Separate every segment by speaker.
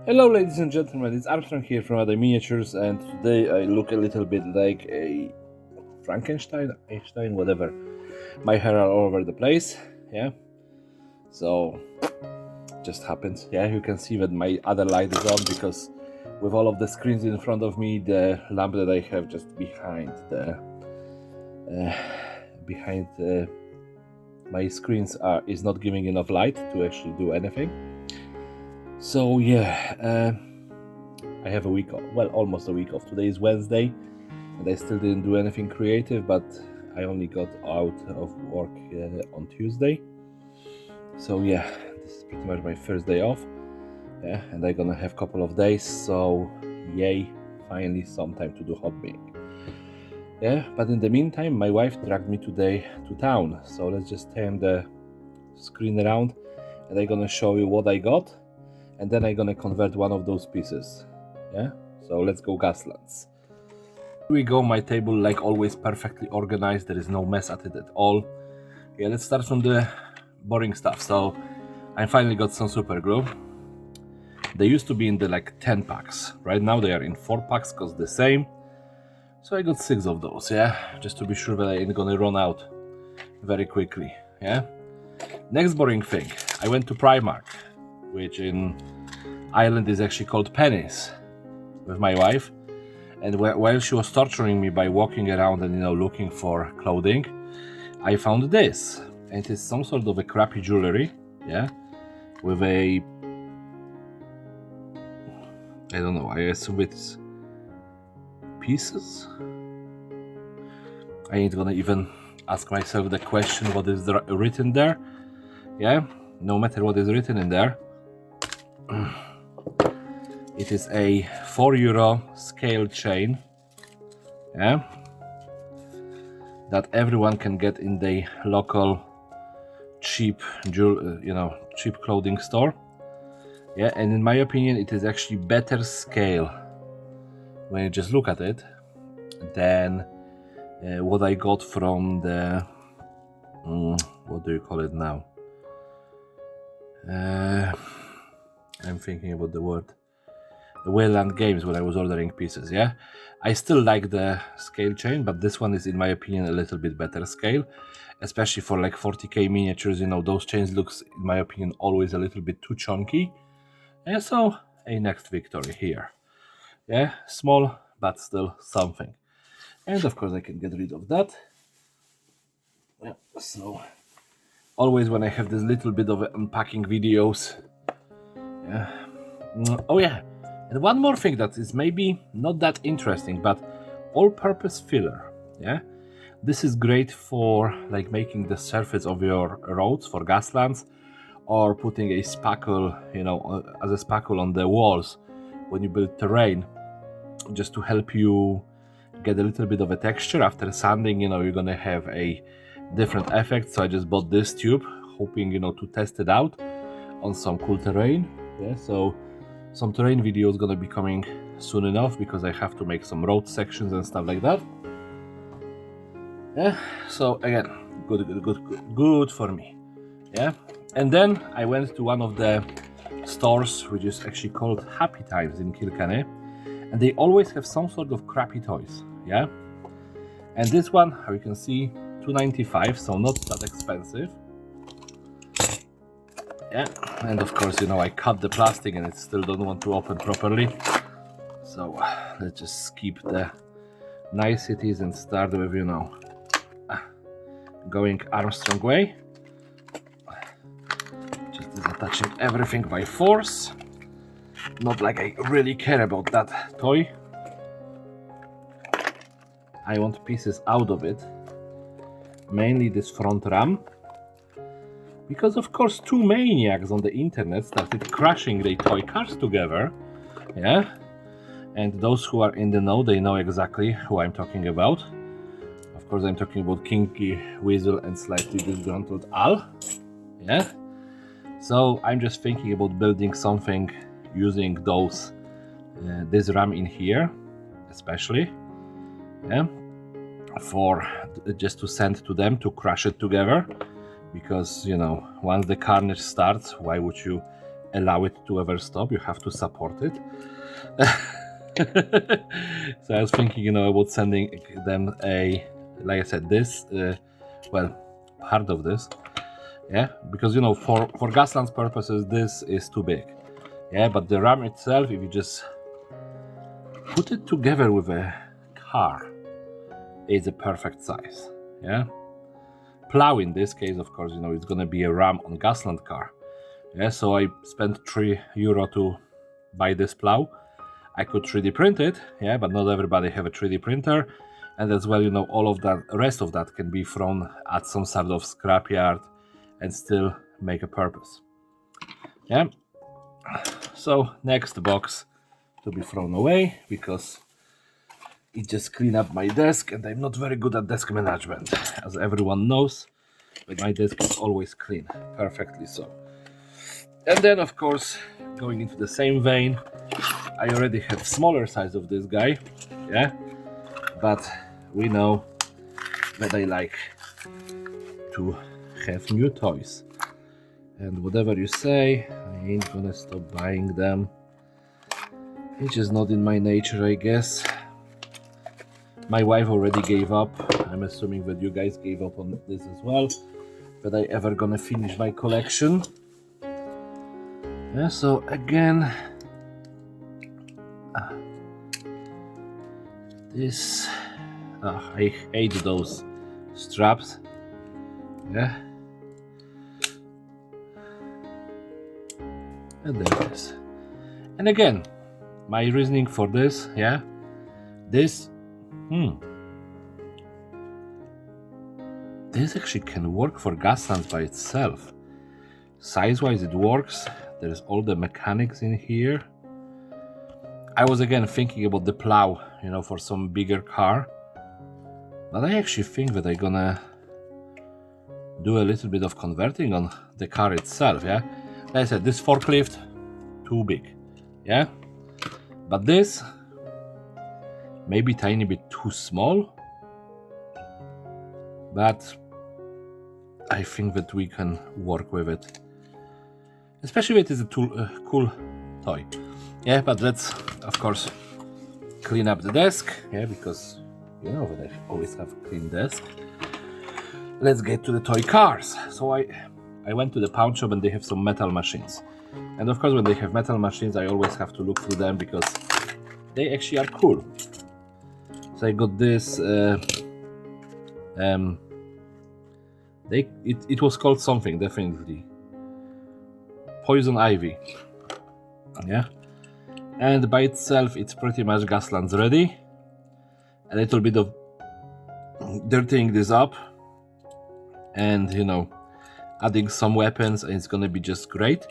Speaker 1: Hello ladies and gentlemen, it's Armstrong here from Madeye Miniatures, and today I look a little bit like a Frankenstein, Einstein, whatever. My hair are all over the place, yeah, so just happened. Yeah, you can see that my other light is on because with all of the screens in front of me, the lamp that I have just behind my screens is not giving enough light to actually do anything. So yeah, I have a week off, well, almost a week off. Today is Wednesday, and I still didn't do anything creative, but I only got out of work on Tuesday. So yeah, this is pretty much my first day off. Yeah, and I'm gonna have a couple of days, so yay, finally some time to do hobbying. Yeah, but in the meantime, my wife dragged me today to town, so let's just turn the screen around, and I'm gonna show you what I got, and then I'm gonna convert one of those pieces. Yeah, so let's go Gaslands. Here we go, my table like always perfectly organized, there is no mess at it at all. Yeah, let's start from the boring stuff. So I finally got some super glue. They used to be in the like 10 packs, right now they are in 4 packs, cost the same. So I got 6 of those, yeah, just to be sure that I ain't gonna run out very quickly. Yeah, next boring thing, I went to Primark, which in Ireland is actually called Pennies, with my wife, and while she was torturing me by walking around and looking for clothing, I found this, and it is some sort of a crappy jewelry, yeah, with a, I don't know, I assume it's pieces. I ain't gonna even ask myself the question what is written there. Yeah, no matter what is written in there, it is a €4 scale chain, yeah, that everyone can get in the local cheap cheap clothing store. Yeah, and in my opinion it is actually better scale when you just look at it than what I got from the what do you call it now, I'm thinking about the word, the Wayland Games, when I was ordering pieces. Yeah, I still like the scale chain, but this one is in my opinion a little bit better scale, especially for like 40k miniatures. Those chains looks in my opinion always a little bit too chunky. Yeah, so a next victory here. Yeah, small but still something. And of course I can get rid of that. Yeah, so always when I have this little bit of unpacking videos. Yeah. Oh yeah, and one more thing that is maybe not that interesting, but all-purpose filler. Yeah, this is great for like making the surface of your roads for Gaslands, or putting a spackle, as a spackle on the walls when you build terrain, just to help you get a little bit of a texture after sanding. You're gonna have a different effect. So I just bought this tube, hoping to test it out on some cool terrain. Yeah, so some terrain video is gonna be coming soon enough, because I have to make some road sections and stuff like that. Yeah, so again, good for me. Yeah, and then I went to one of the stores which is actually called Happy Times in Kilkenny, and they always have some sort of crappy toys. Yeah, and this one, how you can see, $2.95, so not that expensive. Yeah, and of course, I cut the plastic and it still don't want to open properly. So let's just skip the niceties and start with, going Armstrong way. Just disattaching everything by force. Not like I really care about that toy. I want pieces out of it. Mainly this front ram. Because of course 2 maniacs on the internet started crashing their toy cars together. Yeah. And those who are in the know, they know exactly who I'm talking about. Of course I'm talking about Kinky Weasel and Slightly Disgruntled Al. Yeah. So I'm just thinking about building something using those this RAM in here, especially. Yeah. For just to send to them to crash it together. Because once the carnage starts, why would you allow it to ever stop. You have to support it. So I was thinking, about sending them like I said, this, part of this, yeah, because for Gasland's purposes, this is too big, yeah. But the RAM itself, if you just put it together with a car, it's a perfect size, yeah. Plow in this case, of course, it's gonna be a RAM on Gasland car, yeah. So I spent €3 to buy this plow. I could 3D print it, yeah, but not everybody have a 3D printer, and as well, all of that rest of that can be thrown at some sort of scrapyard and still make a purpose, yeah. So next box to be thrown away because it just cleaned up my desk, and I'm not very good at desk management, as everyone knows, but my desk is always clean, perfectly so. And then, of course, going into the same vein, I already have smaller size of this guy, yeah, but we know that I like to have new toys, and whatever you say, I ain't gonna stop buying them. It's just not in my nature, I guess. My wife already gave up. I'm assuming that you guys gave up on this as well, that I ever gonna finish my collection. Yeah, so again, this, I hate those straps, yeah, and there it is. And again, my reasoning for this, yeah, this actually can work for Gasland by itself. Size-wise it works, there's all the mechanics in here. I was again thinking about the plow, for some bigger car, but I actually think that I'm gonna do a little bit of converting on the car itself, yeah. Like I said, this forklift, too big, yeah, but this, maybe tiny bit too small, but I think that we can work with it, especially if it is a cool toy. Yeah, but let's, of course, clean up the desk, yeah, because that I always have a clean desk. Let's get to the toy cars. So I went to the pawn shop and they have some metal machines. And of course, when they have metal machines, I always have to look through them because they actually are cool. So I got this, it was called something, definitely. Poison Ivy, yeah. And by itself, it's pretty much Gasland's ready. A little bit of dirtying this up and, adding some weapons, and it's gonna be just great.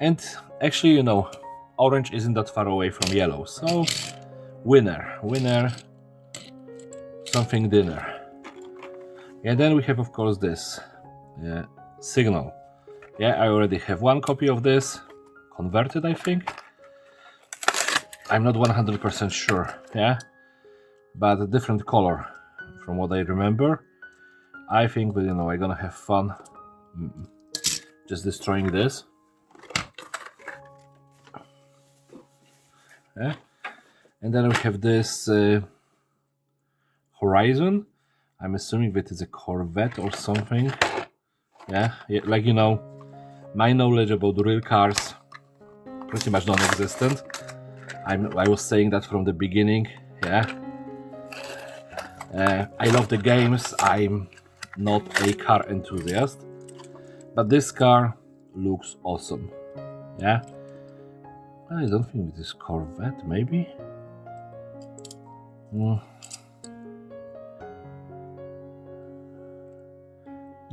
Speaker 1: And actually, orange isn't that far away from yellow, so winner, something dinner. And then we have, of course, this signal. Yeah, I already have one copy of this converted, I think. I'm not 100% sure, yeah, but a different color from what I remember. I think that, I'm gonna have fun just destroying this. Yeah, and then we have this Horizon. I'm assuming that it's a Corvette or something. Yeah, like, my knowledge about real cars pretty much non-existent. I was saying that from the beginning, yeah. I love the games, I'm not a car enthusiast, but this car looks awesome, yeah. I don't think it is Corvette, maybe?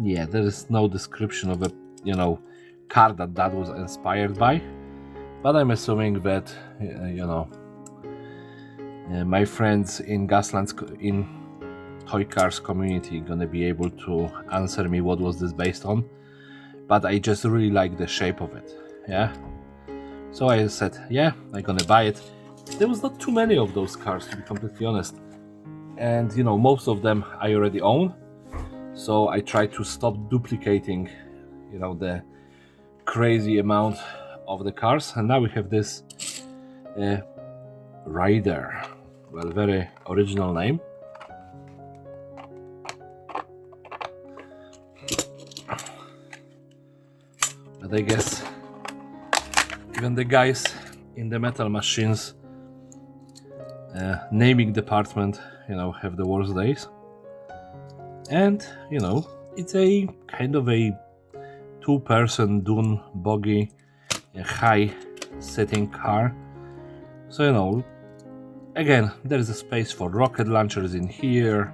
Speaker 1: Yeah, there is no description of a, car that was inspired by. But I'm assuming that, my friends in Gasland's in toy cars community gonna be able to answer me what was this based on. But I just really like the shape of it, yeah. So I said, yeah, I'm gonna buy it. There was not too many of those cars, to be completely honest. And, most of them I already own. So I try to stop duplicating, the crazy amount of the cars, and now we have this Rider. Well, very original name. But I guess even the guys in the metal machines naming department, have the worst days. And, it's a kind of a two-person dune buggy, a high-sitting car. So, again, there is a space for rocket launchers in here,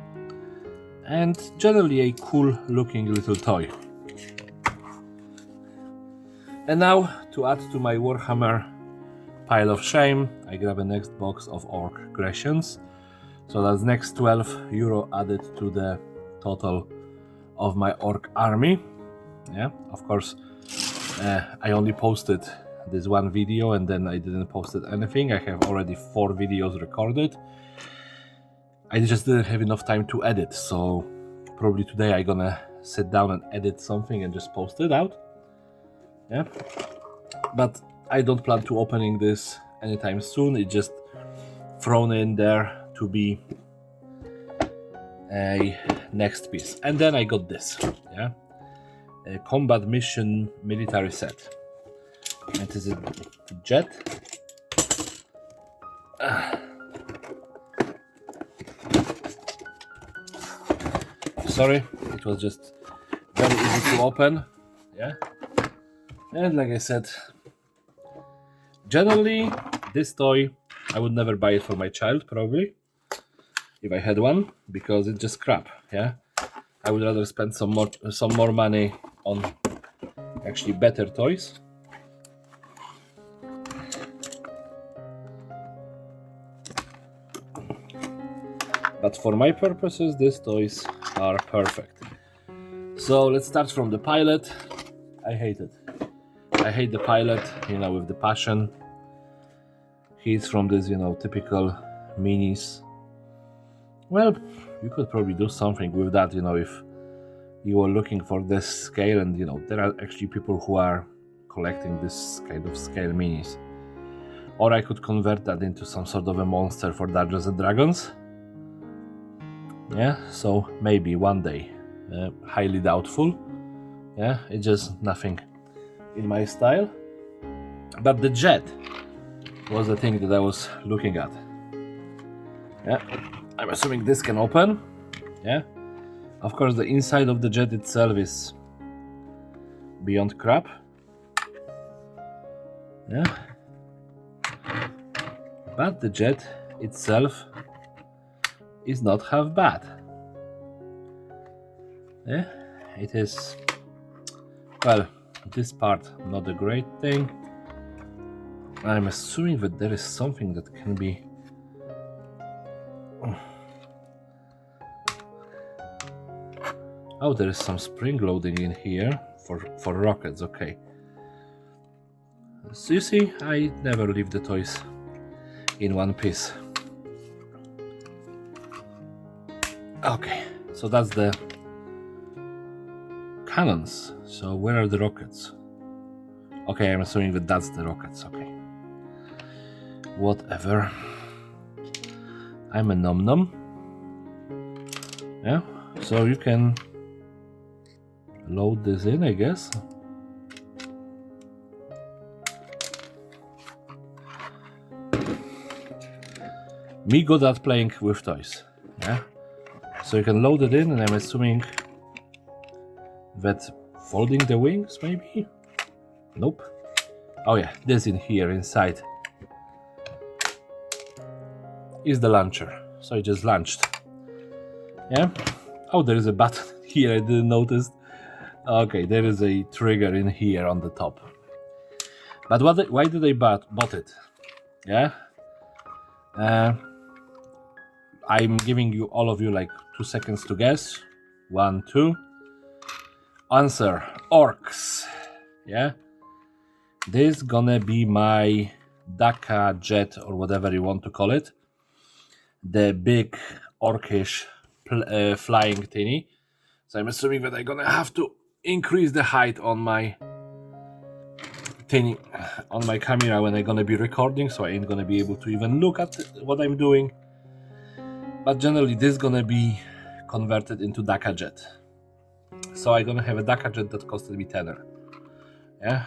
Speaker 1: and generally a cool-looking little toy. And now, to add to my Warhammer pile of shame, I grab a next box of Orc Grecians. So that's next €12 added to the total of my Orc army. Yeah, of course, I only posted this one video and then I didn't post anything. I have already 4 videos recorded. I just didn't have enough time to edit, so probably today I'm gonna sit down and edit something and just post it out. Yeah, but I don't plan to opening this anytime soon. It's just thrown in there to be a next piece. And then I got this, yeah, a combat mission military set. It is a jet. Sorry, it was just very easy to open, yeah. And like I said, generally this toy I would never buy it for my child, probably, if I had one, because it's just crap. Yeah, I would rather spend some more money on actually better toys. But for my purposes, these toys are perfect. So let's start from the pilot. I hate it. I hate the pilot, with the passion. He's from this, typical minis. Well, you could probably do something with that, if you are looking for this scale, and there are actually people who are collecting this kind of scale minis. Or I could convert that into some sort of a monster for Dungeons and Dragons. Yeah, so maybe one day. Highly doubtful. Yeah, it's just nothing in my style. But the jet was the thing that I was looking at. Yeah, I'm assuming this can open. Yeah, of course the inside of the jet itself is beyond crap. Yeah, but the jet itself is not half bad. Yeah, it is, well, this part not a great thing. I'm assuming that there is something that can be oh, there is some spring loading in here for rockets. Okay, so you see, I never leave the toys in one piece. Okay, so that's the cannons. So where are the rockets? Okay, I'm assuming that that's the rockets. Okay, whatever. I'm a nom-nom. Yeah, so you can load this in, I guess. Me good at playing with toys. Yeah, so you can load it in, and I'm assuming that folding the wings, maybe? Nope. Oh yeah, this in here inside is the launcher. So I just launched. Yeah. Oh, there is a button here, I didn't notice. Okay, there is a trigger in here on the top. But why did I bought it? Yeah. I'm giving you, all of you, like 2 seconds to guess. 1, 2. Answer: orcs. Yeah. This gonna be my Daka jet, or whatever you want to call it. The big orcish flying thingy. So I'm assuming that I'm gonna have to increase the height on my thing on my camera when I'm gonna be recording, so I ain't gonna be able to even look at what I'm doing. But generally this is gonna be converted into DACA jet. So I'm gonna have a DACA jet that costed me tenner. Yeah.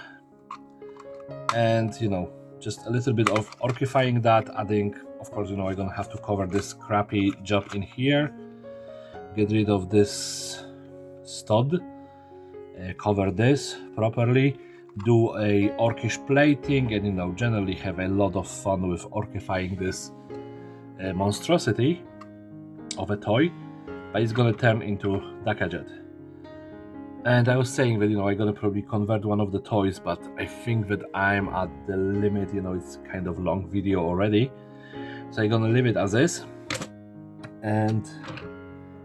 Speaker 1: And you know, just a little bit of orchifying that, adding, of course, you know, I'm gonna have to cover this crappy job in here, get rid of this stud, cover this properly, do a orcish plating, and you know, generally have a lot of fun with orchifying this monstrosity of a toy, but it's gonna turn into DACA jet. And I was saying that, you know, I'm gonna probably convert one of the toys, but I think that I'm at the limit. You know, it's kind of long video already, so I'm gonna leave it as is, and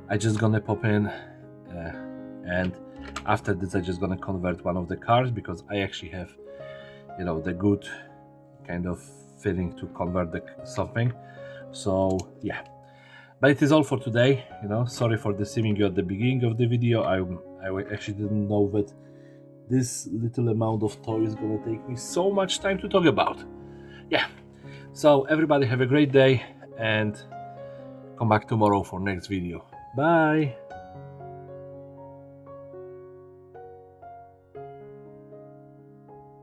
Speaker 1: I just gonna pop in, and after this I just gonna convert one of the cars, because I actually have, you know, the good kind of feeling to convert something. So yeah, but it is all for today. You know, sorry for deceiving you at the beginning of the video. I actually didn't know that this little amount of toy is gonna take me so much time to talk about. Yeah, so everybody have a great day and come back tomorrow for next video. Bye.